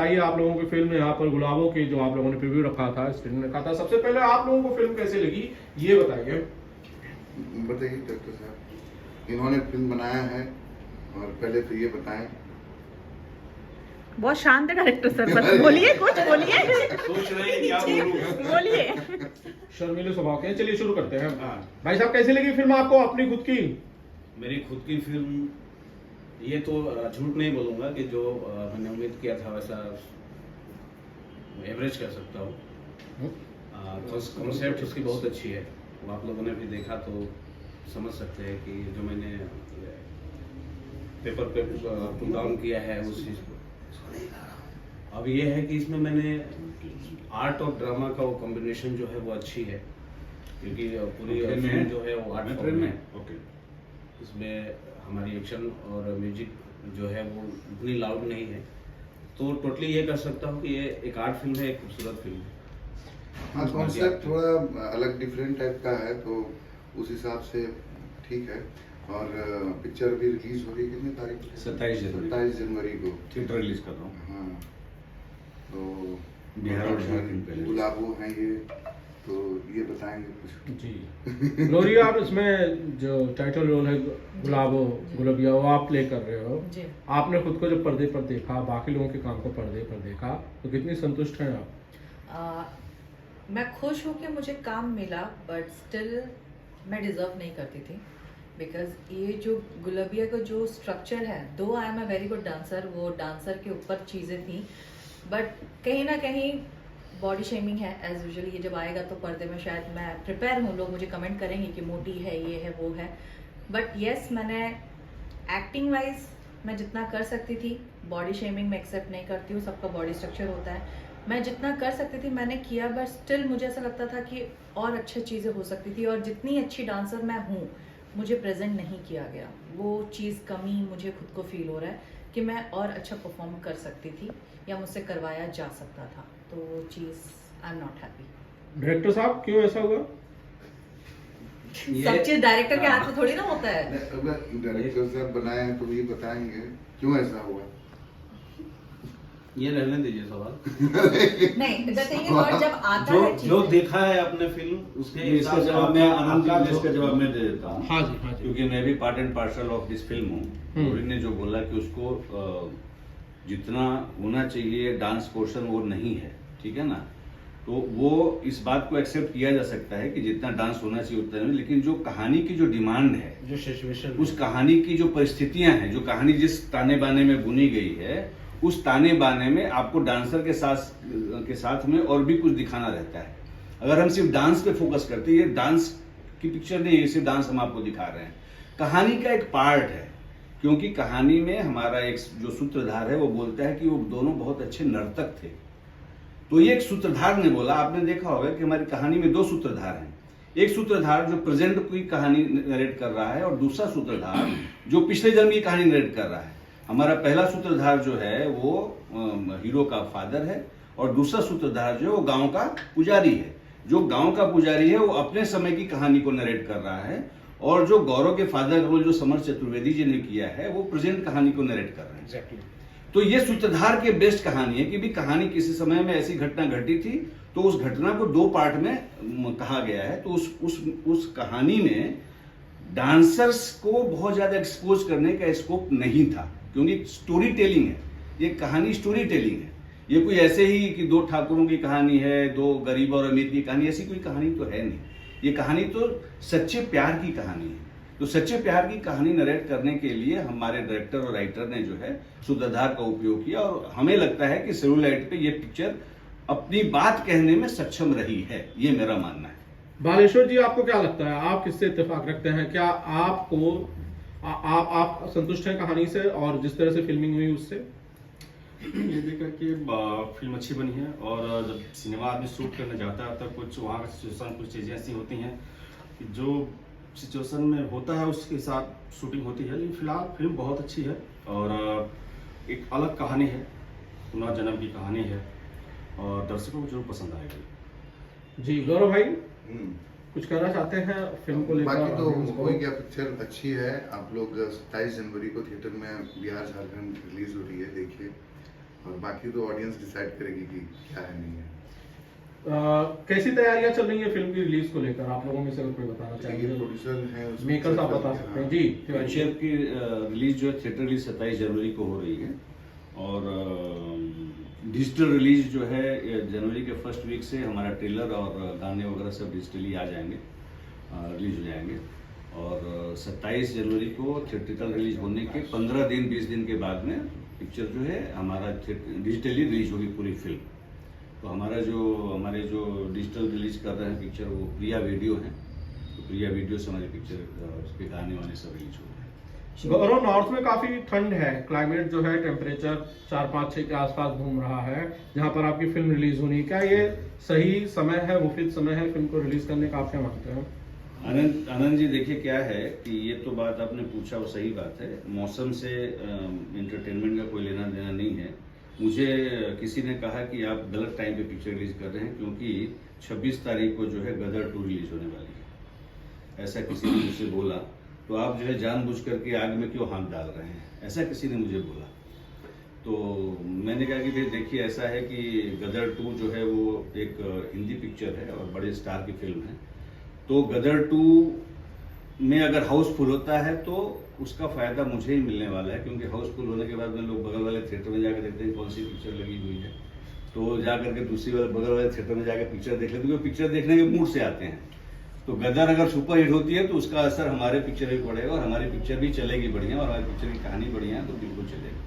आइए आप लोगों की फिल्म यहाँ पर गुलाबों की जो आप लोगों ने प्रीव्यू रखा था, स्क्रीन में रखा था, सबसे पहले आप लोगों को फिल्म कैसे लगी ये बताइए। बताइए डॉक्टर साहब, इन्होंने फिल्म बनाया है और पहले तो ये बताएं। बहुत शांत है डायरेक्टर सर, बस बोलिए, कुछ बोलिए। सोच रहे हैं क्या बोलूं। बोलिए। शर्मीले स्वभाव के, चलिए शुरू करते हैं। भाई साहब कैसी लगी फिल्म आपको अपनी खुद की? मेरी खुद की फिल्म, ये तो झूठ नहीं बोलूंगा कि जो मैंने उम्मीद किया था वैसा एवरेज कह सकता हूँ। कॉन्सेप्ट इसकी बहुत अच्छी है, वो आप लोगों ने भी देखा तो समझ सकते हैं कि जो मैंने पेपर पे पुट डाउन किया है उस चीज़ को। अब ये है कि इसमें मैंने आर्ट और ड्रामा का वो कॉम्बिनेशन जो है वो अच्छी है, क्योंकि पूरी फिल्म जो है वो आर्ट फॉर्म में। इसमें हमारी एक्शन और म्यूजिक जो है वो उतनी लाउड नहीं है, तो टोटली ये कर सकता हूँ कि ये एक आर्ट फिल्म है, एक खूबसूरत फिल्म है। हाँ, कॉन्सेप्ट थोड़ा अलग डिफरेंट टाइप का है, तो उस हिसाब से ठीक है। और पिक्चर भी रिलीज हो रही है कितनी तारीख को? 27 जनवरी को थिएटर रिलीज कर रहा हूँ। हाँ, तो बिहार और झारखंड पहले गुलाबो हैं ये, तो ये बताएंगे कुछ जी लोरिया, आप इसमें जो टाइटल रोल है गुलाबो गुलबिया वो आप प्ले कर रहे हो जी। आपने खुद को जब पर्दे पर देखा, बाकी लोगों के काम को पर्दे पर देखा, तो कितनी संतुष्ट हैं आप? मैं खुश हूँ कि मुझे काम मिला, बट स्टिल मैं डिजर्व नहीं करती थी, बिकॉज ये जो गुलबिया का जो स्ट्रक्चर है, दो I am a very good dancer, वो डांसर के ऊपर चीज़ें थी, बट कहीं ना कहीं बॉडी शेमिंग है एज यूजुअल। ये जब आएगा तो पर्दे में शायद मैं प्रिपेयर हूँ, लोग मुझे कमेंट करेंगे कि मोटी है, ये है, वो है, बट येस मैंने एक्टिंग वाइज मैं जितना कर सकती थी, बॉडी शेमिंग मैं एक्सेप्ट नहीं करती हूँ, सबका बॉडी स्ट्रक्चर होता है, मैं जितना कर सकती थी मैंने किया, बट स्टिल मुझे ऐसा लगता था कि और अच्छी चीज़ें हो सकती थी, और जितनी अच्छी डांसर मैं हूँ मुझे प्रेजेंट नहीं किया गया, वो चीज़ कमी मुझे खुद को फील हो रहा है कि मैं और अच्छा परफॉर्म कर सकती थी या मुझसे करवाया जा सकता था, तो वो चीज़ I am not happy. Director साहब क्यों ऐसा हुआ? सब चीज डायरेक्टर के हाथ में थोड़ी ना होता है। डायरेक्टर साहब बनाए हैं तो ये बताएंगे क्यों ऐसा हुआ। ये रहने दीजिए सवाल। नहीं, the thing is what, जब आता है जो देखा है अपने फिल्म उसके इसका हिसाब से जवाब मैं आपका इसका जवाब मैं दे देता हूँ। हाँ जी, हाँ जी। क्योंकि मैं भी part and parcel of this film हूँ। लोरी ने जो बोला कि उसको जितना होना चाहिए डांस पोर्शन वो नहीं है, ठीक है ना, तो वो इस बात को एक्सेप्ट किया जा सकता है कि जितना डांस होना चाहिए उतना नहीं, लेकिन जो कहानी की जो डिमांड है, जो सिचुएशन, उस कहानी की जो परिस्थितियां हैं, जो कहानी जिस ताने बाने में बुनी गई है, उस ताने बाने में आपको डांसर के साथ में और भी कुछ दिखाना रहता है। अगर हम सिर्फ डांस पे फोकस करते हैं, ये डांस की पिक्चर नहीं है, सिर्फ डांस हम आपको दिखा रहे हैं, कहानी का एक पार्ट है। क्योंकि कहानी में हमारा एक जो सूत्रधार है वो बोलता है कि वो दोनों बहुत अच्छे नर्तक थे, तो ये एक सूत्रधार ने बोला। आपने देखा होगा कि हमारी कहानी में दो सूत्रधार हैं, एक सूत्रधार जो प्रेजेंट की कहानी नरेट कर रहा है और दूसरा सूत्रधार जो पिछले जन्म की कहानी नरेट कर रहा है। हमारा पहला सूत्रधार जो है वो हीरो का फादर है और दूसरा सूत्रधार जो है वो गांव का पुजारी है। जो गांव का पुजारी है वो अपने समय की कहानी को नरेट कर रहा है, और जो गौरव के फादर का रोल जो समर चतुर्वेदी जी ने किया है वो प्रेजेंट कहानी को नरेट कर रहे हैं। एग्जैक्टली। तो ये सूत्रधार के बेस्ट कहानी है कि भी कहानी किसी समय में ऐसी घटना घटी थी, तो उस घटना को दो पार्ट में कहा गया है। तो उस कहानी में डांसर्स को बहुत ज्यादा एक्सपोज करने का स्कोप नहीं था, क्योंकि स्टोरी टेलिंग है, ये कहानी स्टोरी टेलिंग है। ये कोई ऐसे ही कि दो ठाकुरों की कहानी है, दो गरीब और अमीर की कहानी, ऐसी कोई कहानी तो है नहीं। ये कहानी तो सच्चे प्यार की कहानी है। तो सच्चे प्यार की कहानी नरेट करने के लिए हमारे डायरेक्टर और राइटर ने जो है सूत्रधार का उपयोग किया, और हमें लगता है कि सेलुलाइट पे ये पिक्चर अपनी बात कहने में सक्षम रही है, ये मेरा मानना है। बालेश्वर जी आपको क्या लगता है, आप किससे इत्तेफाक रखते हैं? क्या आपको आप संतुष्ट हैं कहानी से और जिस तरह से फिल्मिंग हुई उससे? ये देखा कि फिल्म अच्छी बनी है, और जब सिनेमा आदमी शूट करने जाता है तब कुछ वहाँ का सिचुएशन, कुछ चीज़ें ऐसी होती हैं कि जो सिचुएशन में होता है उसके साथ शूटिंग होती है। लेकिन फिलहाल फिल्म बहुत अच्छी है और एक अलग कहानी है, पुनर्जन्म की कहानी है, और दर्शकों को जरूर पसंद आएगी। जी गौरव भाई कुछ कहना चाहते हैं फिल्म को लेकर? बाकी तो कोई क्या, पिक्चर अच्छी है। आप लोग 27 जनवरी को थिएटर में बिहार झारखंड रिलीज हो रही है, देखिए। और बाकी तो ऑडियंस डिसाइड करेगी कि क्या है नहीं है। कैसी तैयारियां चल रही है फिल्म की रिलीज को लेकर, आप लोगों में से अगर कोई बताना ये चाहेंगे? प्रोड्यूसर है मेकर्स आप बता सकते हैं जी। पिक्चर की रिलीज जो है थिएटर रिलीज 27 जनवरी को हो रही है और डिजिटल रिलीज जो है जनवरी के फर्स्ट वीक से हमारा ट्रेलर और गाने वगैरह सब डिजिटली आ जाएंगे, रिलीज हो जाएंगे। और 27 जनवरी को थिएट्रिकल रिलीज होने के 15 दिन 20 दिन के बाद में पिक्चर जो है हमारा डिजिटली रिलीज होगी पूरी फिल्म। तो हमारे जो डिजिटल रिलीज कर रहे हैं पिक्चर वो प्रिया वीडियो है, तो प्रिया वीडियो से हमारी पिक्चर उसके गाने वाने सब रिलीज हो रहे हैं। गौरव, नॉर्थ में काफी ठंड है, क्लाइमेट जो है टेम्परेचर 4-5-6 के आसपास घूम रहा है, जहां पर आपकी फिल्म रिलीज होनी, क्या ये सही समय है, मुफीद समय है फिल्म को रिलीज करने का, आप क्या मानते हैं? आनंद जी, देखिए क्या है कि ये तो बात आपने पूछा वो सही बात है, मौसम से एंटरटेनमेंट का कोई लेना देना नहीं है। मुझे किसी ने कहा कि आप गलत टाइम पे पिक्चर रिलीज कर रहे हैं क्योंकि 26 तारीख को जो है गदर 2 रिलीज होने वाली है, ऐसा किसी ने मुझसे बोला। तो आप जो है जानबूझ करके आग में क्यों हाथ डाल रहे हैं, ऐसा किसी ने मुझे बोला। तो मैंने कहा कि भाई देखिए ऐसा है कि गदर 2 जो है वो एक हिंदी पिक्चर है और बड़े स्टार की फिल्म है, तो गदर 2 में अगर हाउसफुल होता है तो उसका फायदा मुझे ही मिलने वाला है, क्योंकि हाउसफुल होने के बाद में लोग बगल वाले थिएटर में जाकर देखते हैं कौन सी पिक्चर लगी हुई है, तो जा करके दूसरी वाले बगल वाले थिएटर में जाकर पिक्चर देख लेते हैं, क्योंकि पिक्चर देखने के मूड से आते हैं। तो गदर अगर सुपरहिट होती है तो उसका असर हमारे पिक्चर भी पड़ेगा और हमारी पिक्चर भी चलेगी बढ़िया और हमारी पिक्चर की कहानी बढ़िया है तो बिल्कुल चलेगी।